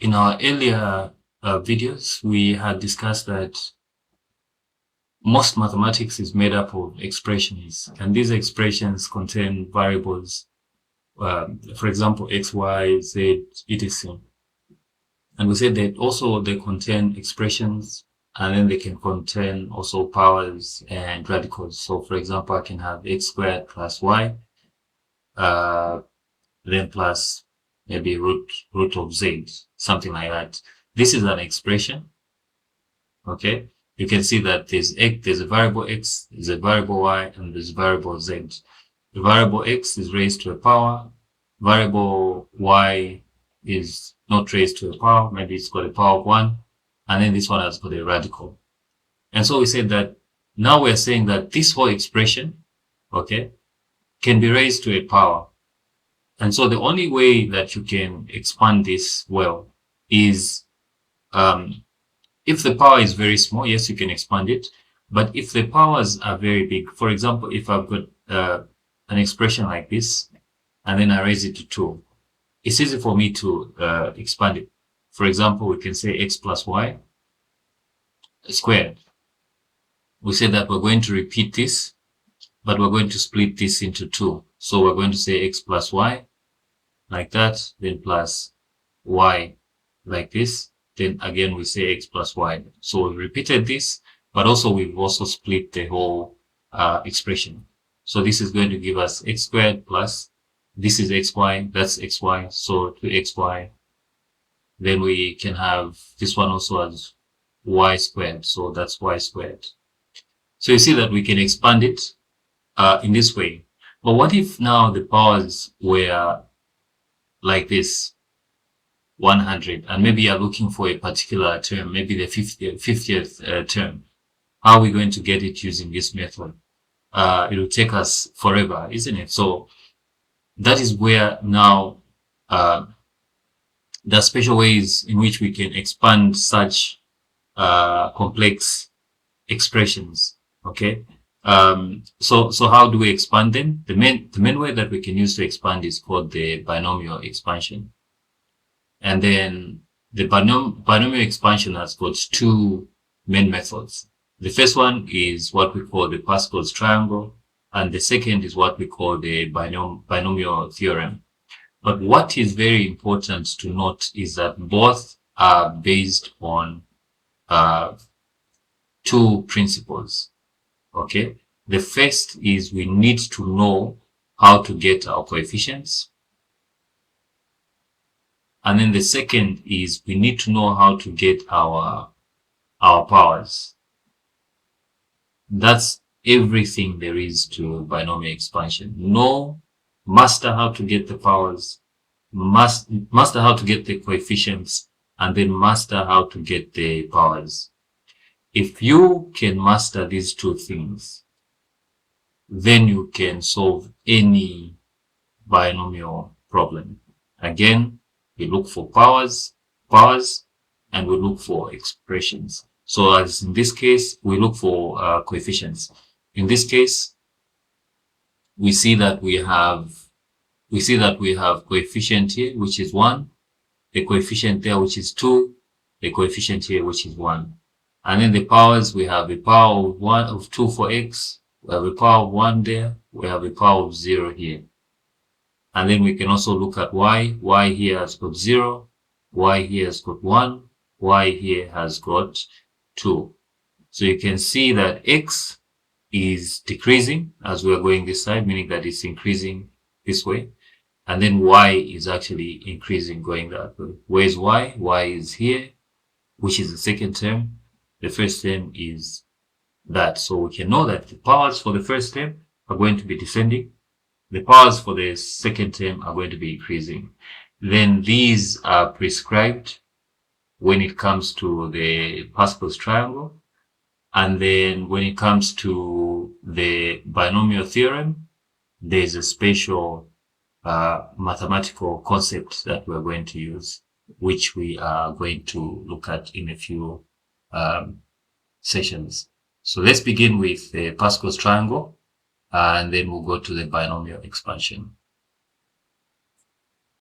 In our earlier videos, we had discussed that most mathematics is made up of expressions, and these expressions contain variables, for example, x, y, z, etc. And we said that also they contain expressions, and then they can contain also powers and radicals. So, for example, I can have x squared plus y, then plus maybe root of z, something like that. This is an expression. Okay, you can see that there's a variable x, there's a variable y, and there's a variable z. The variable x is raised to a power. Variable y is not raised to a power. Maybe it's got a power of 1. And then this one has got a radical. And so we said that now we're saying that this whole expression, okay, can be raised to a power. And so the only way that you can expand this well is if the power is very small, yes, you can expand it. But if the powers are very big, for example, if I've got an expression like this, and then I raise it to 2, it's easy for me to expand it. For example, we can say x plus y squared. We say that we're going to repeat this, but we're going to split this into 2. So we're going to say x plus y like that, then plus y like this. Then again, we say x plus y. So we repeated this, but also we've also split the whole expression. So this is going to give us x squared plus, this is xy, that's xy, so 2xy. Then we can have this one also as y squared, so that's y squared. So you see that we can expand it in this way. But what if now the powers were like this, 100, and maybe you're looking for a particular term, maybe the 50th term? How are we going to get it using this method? It will take us forever, isn't it? So that is where now there are special ways in which we can expand such complex expressions. Okay. So how do we expand them? The main way that we can use to expand is called the binomial expansion. And then the binomial expansion has got 2 main methods. The first one is what we call the Pascal's triangle, and the second is what we call the binomial theorem. But what is very important to note is that both are based on 2 principles. Okay. The first is we need to know how to get our coefficients. And then the second is we need to know how to get our powers. That's everything there is to binomial expansion. Master how to get the powers, master how to get the coefficients, and then master how to get the powers. If you can master these 2 things, then you can solve any binomial problem. Again, we look for powers, and we look for expressions. So as in this case, we look for coefficients. In this case, we see that we have coefficient here, which is 1, the coefficient there, which is 2, the coefficient here, which is 1. And then the powers, we have a power of 2 for x, we have a power of 1 there, we have a power of 0 here. And then we can also look at y. Y here has got 0, y here has got 1, y here has got 2. So you can see that x is decreasing as we are going this side, meaning that it's increasing this way. And then y is actually increasing going that way. Where's y? Y is here, which is the second term. The first term is that. So we can know that the powers for the first term are going to be descending. The powers for the second term are going to be increasing. Then these are prescribed when it comes to the Pascal's triangle. And then when it comes to the binomial theorem, there's a special mathematical concept that we're going to use, which we are going to look at in a few sessions. So let's begin with the Pascal's triangle, and then we'll go to the binomial expansion.